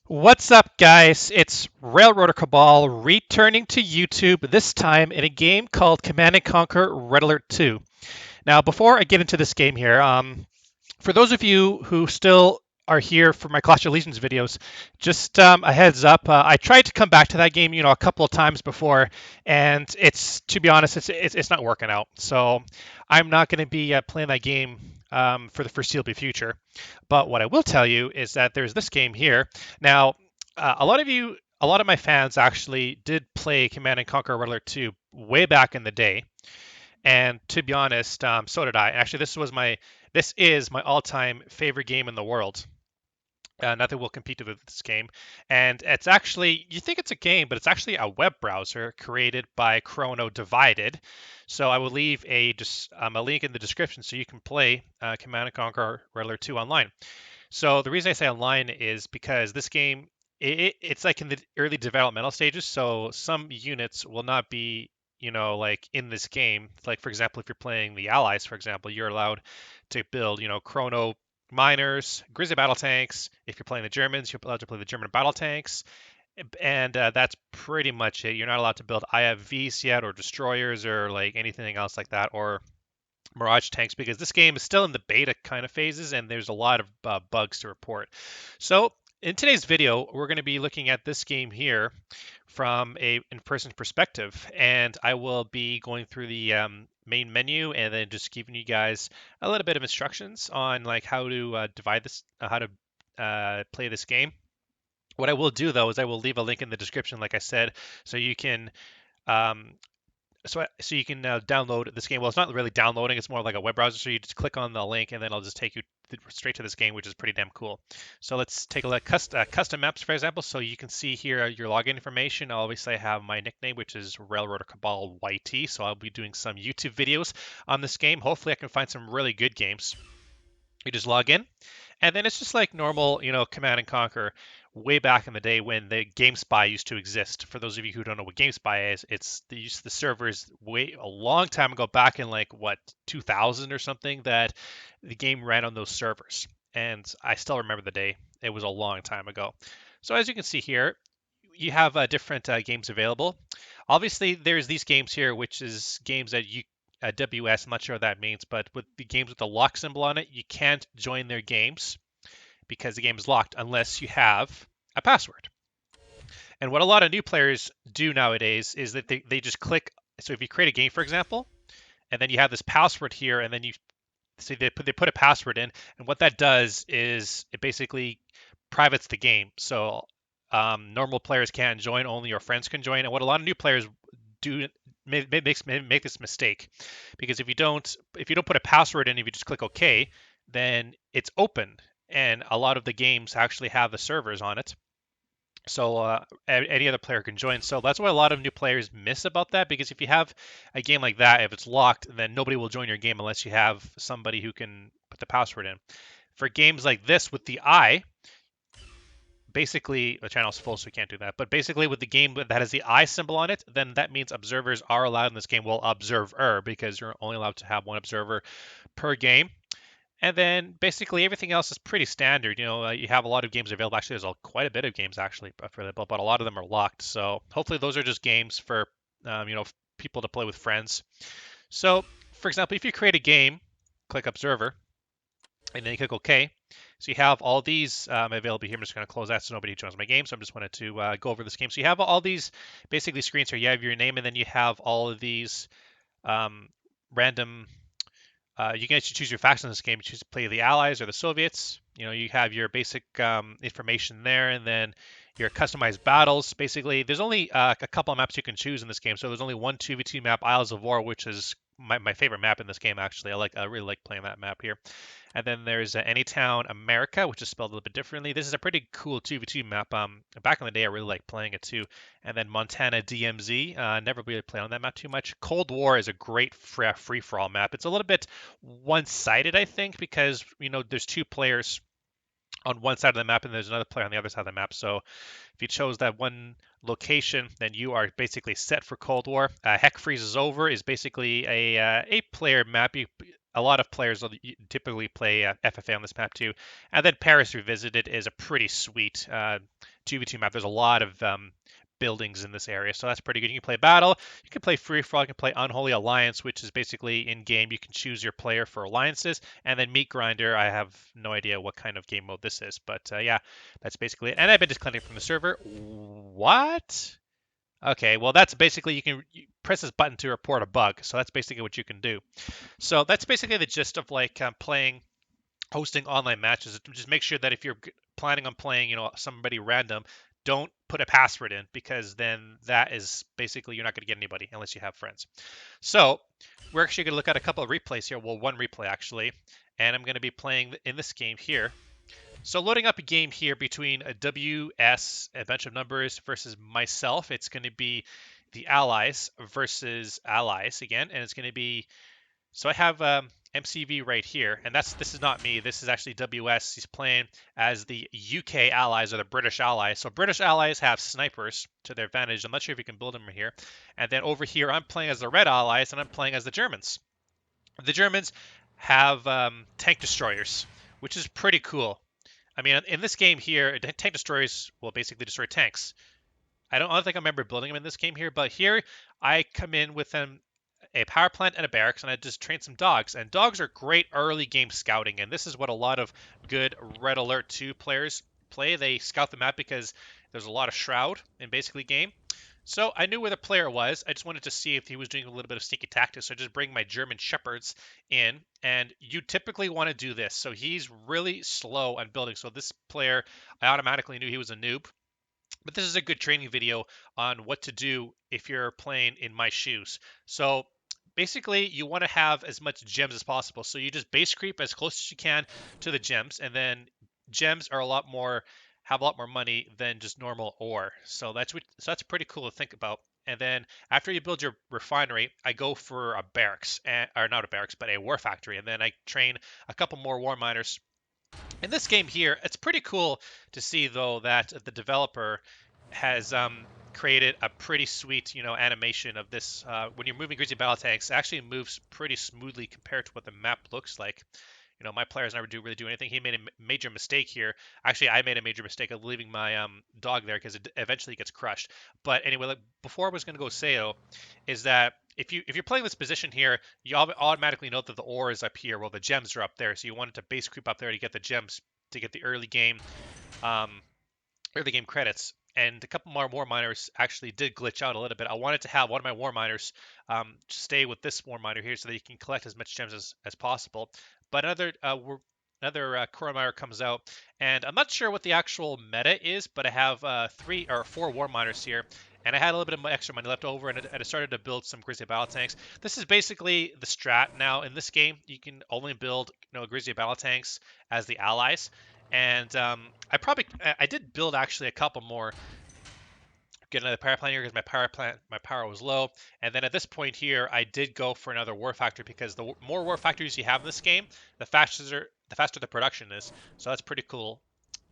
What's up, guys? It's Railroader Cabal returning to YouTube, this time in a game called Command and Conquer Red Alert 2. Now, before I get into this game here, for those of you who still are here for my Clash of Allegiance videos, just a heads up. I tried to come back to that game, a couple of times before, and to be honest, it's not working out. So I'm not going to be playing that game for the foreseeable future. But what I will tell you is that there's this game here. Now, a lot of my fans actually did play Command and Conquer Red Alert 2 way back in the day. And to be honest, so did I. Actually, this is my all-time favorite game in the world. Nothing will compete with this game. And it's actually, you think it's a game, but it's actually a web browser created by Chrono Divided. So I will leave a link in the description so you can play Command and Conquer Red Alert 2 online. So the reason I say online is because this game, it's like in the early developmental stages. So some units will not be, like in this game. Like for example, if you're playing the Allies, for example, you're allowed to build, Chrono miners, Grizzly battle tanks. If you're playing the Germans, you're allowed to play the German battle tanks. And that's pretty much it. You're not allowed to build IFVs yet, or destroyers, or like anything else like that, or Mirage tanks, because this game is still in the beta kind of phases and there's a lot of bugs to report. So in today's video, we're going to be looking at this game here from a in-person perspective, and I will be going through the main menu and then just giving you guys a little bit of instructions on like how to divide this, how to play this game. What I will do though is I will leave a link in the description, like I said, so you can um, so you can download this game. Well, it's not really downloading; it's more like a web browser. So you just click on the link, and then I'll just take you straight to this game, which is pretty damn cool. So let's take a look. Custom maps, for example. So you can see here your login information. Obviously, I have my nickname, which is Railroader Cabal YT. So I'll be doing some YouTube videos on this game. Hopefully, I can find some really good games. You just log in, and then it's just like normal, Command and Conquer. Way back in the day when the GameSpy used to exist. For those of you who don't know what GameSpy is, it's the servers way a long time ago, back in like what 2000 or something, that the game ran on those servers. And I still remember the day. It was a long time ago. So as you can see here, you have different games available. Obviously, there's these games here, which is games that you WS. I'm not sure what that means, but with the games with the lock symbol on it, you can't join their games because the game is locked unless you have a password. And what a lot of new players do nowadays is that they just click. So if you create a game, for example, and then you have this password here, and then you see they put a password in, and what that does is it basically privates the game. So normal players can't join, only your friends can join. And what a lot of new players do make this mistake, because if you don't put a password in, if you just click OK, then it's open, and a lot of the games actually have the servers on it. So any other player can join. So that's what a lot of new players miss about that, because if you have a game like that, if it's locked, then nobody will join your game unless you have somebody who can put the password in. For games like this with the eye, basically the channel's full, so we can't do that. But basically, with the game that has the eye symbol on it, then that means observers are allowed in this game. Well, observer, because you're only allowed to have one observer per game. And then basically everything else is pretty standard. You have a lot of games available. Actually, there's quite a bit of games actually available, but a lot of them are locked. So hopefully those are just games for people to play with friends. So for example, if you create a game, click Observer, and then you click OK. So you have all these available here. I'm just going to close that so nobody joins my game. So I'm just wanted to go over this game. So you have all these basically screens here. You have your name, and then you have all of these random. You can actually choose your faction in this game. You choose to play the Allies or the Soviets. You have your basic information there, and then your customized battles. Basically, there's only a couple of maps you can choose in this game. So there's only one 2v2 map, Isles of War, which is my favorite map in this game. Actually, I really like playing that map here. And then there's Anytown America, which is spelled a little bit differently. This is a pretty cool 2v2 map. Back in the day, I really liked playing it too. And then Montana DMZ. Never really played on that map too much. Cold War is a great free-for-all map. It's a little bit one-sided, I think, because there's two players on one side of the map and there's another player on the other side of the map. So if you chose that one location, then you are basically set for Cold War. Heck Freezes Over is basically a eight-player map. A lot of players will typically play FFA on this map too. And then Paris Revisited is a pretty sweet 2v2 map. There's a lot of buildings in this area, so that's pretty good. You can play battle, you can play free for all, you can play unholy alliance, which is basically in game you can choose your player for alliances, and then meat grinder. I have no idea what kind of game mode this is, but yeah, that's basically it. And I've been disconnected from the server. What? Okay, well that's basically you press this button to report a bug, so that's basically what you can do. So that's basically the gist of like playing hosting online matches. Just make sure that if you're planning on playing, somebody random, don't put a password in, because then that is basically you're not going to get anybody unless you have friends. So we're actually going to look at a couple of replays here. Well, one replay actually, and I'm going to be playing in this game here. So loading up a game here between a WS, a bunch of numbers, versus myself. It's going to be the Allies versus Allies again, and it's going to be, so I have MCV right here, and this is not me. This is actually WS. He's playing as the UK Allies or the British Allies. So British Allies have snipers to their advantage. I'm not sure if you can build them here. And then over here, I'm playing as the Red Allies, and I'm playing as the Germans. The Germans have tank destroyers, which is pretty cool. I mean, in this game here, tank destroyers will basically destroy tanks. I don't think I remember building them in this game here, but here I come in with them a power plant and a barracks, and I just train some dogs. And dogs are great early game scouting, and this is what a lot of good Red Alert 2 players play. They scout the map because there's a lot of shroud in basically game. So I knew where the player was. I just wanted to see if he was doing a little bit of sneaky tactics. So I just bring my German Shepherds in, and you typically want to do this. So he's really slow on building. So this player, I automatically knew he was a noob. But this is a good training video on what to do if you're playing in my shoes. So basically, you want to have as much gems as possible. So you just base creep as close as you can to the gems, and then gems are have a lot more money than just normal ore. So that's pretty cool to think about. And then after you build your refinery, I go for a barracks, or not a barracks, but a war factory, and then I train a couple more war miners. In this game here, it's pretty cool to see though that the developer has created a pretty sweet, animation of this. When you're moving Grizzly Battle Tanks, it actually moves pretty smoothly compared to what the map looks like. My players never really do anything. He made a major mistake here. Actually, I made a major mistake of leaving my dog there because it eventually gets crushed. But anyway, before I was going to go say is that if you're playing this position here, you automatically know that the ore is up here, while the gems are up there. So you wanted to base creep up there to get the gems to get the early game credits. And a couple more war miners actually did glitch out a little bit. I wanted to have one of my war miners stay with this war miner here so that you can collect as much gems as possible. But another Chrono miner comes out, and I'm not sure what the actual meta is, but I have 3 or 4 war miners here, and I had a little bit of extra money left over, and I started to build some Grizzly Battle Tanks. This is basically the strat now in this game. You can only build Grizzly Battle Tanks as the allies, and I did build actually a couple more. Get another power plant here because my power was low. And then at this point here, I did go for another war factory because the more war factories you have in this game, the faster the production is. So that's pretty cool.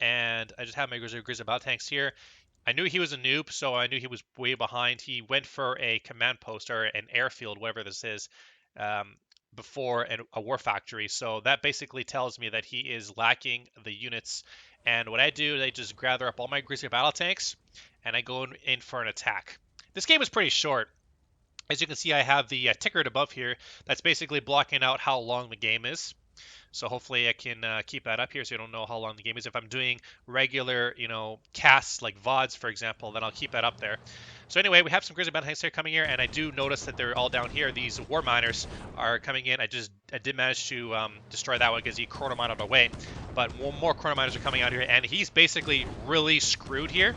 And I just have my Grizzly Battle Tanks here. I knew he was a noob, so I knew he was way behind. He went for a command post or an airfield, whatever this is, before a war factory. So that basically tells me that he is lacking the units. And what I do is I just gather up all my Grizzly Battle Tanks, and I go in for an attack. This game is pretty short. As you can see, I have the ticker above here that's basically blocking out how long the game is. So hopefully I can keep that up here so you don't know how long the game is. If I'm doing regular, casts like VODs, for example, then I'll keep that up there. So anyway, we have some Grizzly Battle Tanks here coming here, and I do notice that they're all down here. These war miners are coming in. I did manage to destroy that one because he chrono mined out of the way. But more chrono miners are coming out here, and he's basically really screwed here.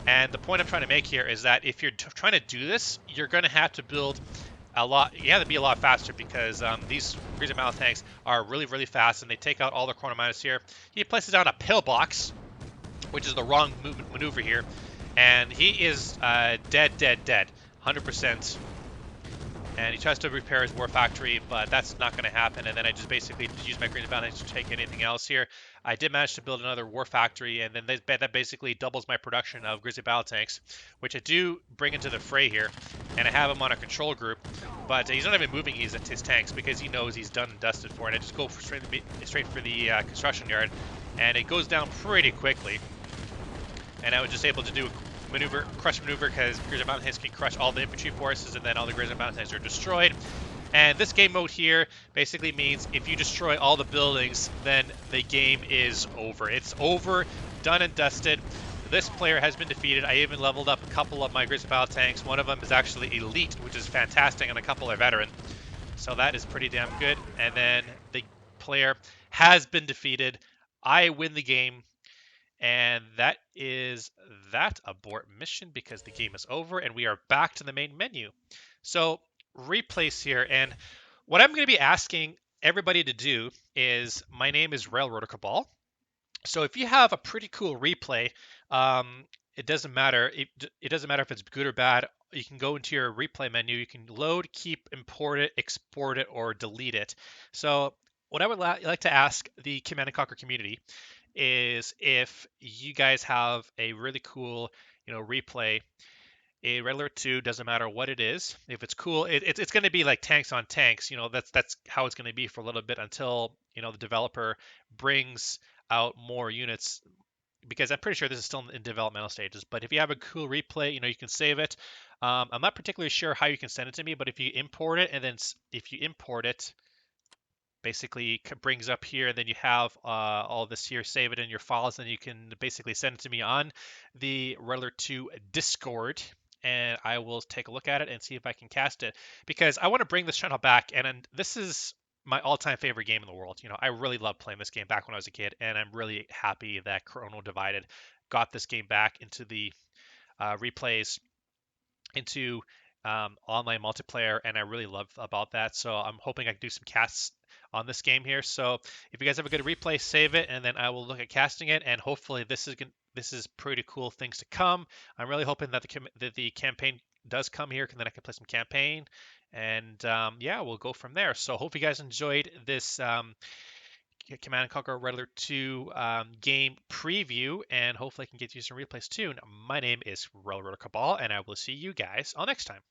And the point I'm trying to make here is that if you're trying to do this, you're going to have to build a lot. You have to be a lot faster because these Grizzly Battle Tanks are really, really fast, and they take out all the chrono miners here. He places down a pillbox, which is the wrong maneuver here, and he is dead, 100%. And he tries to repair his war factory, but that's not going to happen. And then I just basically use my Grizzly Battle Tanks to take anything else here. I did manage to build another war factory, and then that basically doubles my production of Grizzly Battle Tanks, which I do bring into the fray here. And I have him on a control group, but he's not even moving his tanks because he knows he's done and dusted for it. And I just go straight for the construction yard, and it goes down pretty quickly. and I was just able to do a maneuver, crush maneuver, because Grizzly Mountain Tanks can crush all the infantry forces, and then all the Grizzly Mountain Tanks are destroyed. And this game mode here basically means if you destroy all the buildings, then the game is over. It's over, done and dusted. This player has been defeated. I even leveled up a couple of my Grizzly Battle Tanks. One of them is actually Elite, which is fantastic, and a couple are Veteran. So that is pretty damn good. And then the player has been defeated. I win the game. And that is that abort mission because the game is over and we are back to the main menu. So replace here. And what I'm going to be asking everybody to do is my name is Railroader Cabal. So if you have a pretty cool replay, it doesn't matter. It doesn't matter if it's good or bad. You can go into your replay menu. You can load, keep, import it, export it, or delete it. So what I would like to ask the Command and Conquer community is if you guys have a really cool, replay, a Red Alert 2, doesn't matter what it is. If it's cool, it's going to be like tanks on tanks. That's how it's going to be for a little bit until the developer brings out more units. Because I'm pretty sure this is still in developmental stages. But if you have a cool replay, you can save it. I'm not particularly sure how you can send it to me, but if you import it and then if you import it basically brings up here, and then you have all this here, save it in your files, and you can basically send it to me on the Redler 2 Discord, and I will take a look at it and see if I can cast it, because I want to bring this channel back, and this is my all-time favorite game in the world. I really loved playing this game back when I was a kid, and I'm really happy that Chrono Divided got this game back into the replays, into online multiplayer, and I really love about that. So I'm hoping I can do some casts on this game here. So if you guys have a good replay, save it, and then I will look at casting it. And hopefully this is pretty cool things to come. I'm really hoping that the campaign does come here, and then I can play some campaign. And yeah, we'll go from there. So hope you guys enjoyed this Command and Conquer Red Alert 2 game preview, and hopefully I can get you some replays too. Now, my name is Railroader Cabal, and I will see you guys all next time.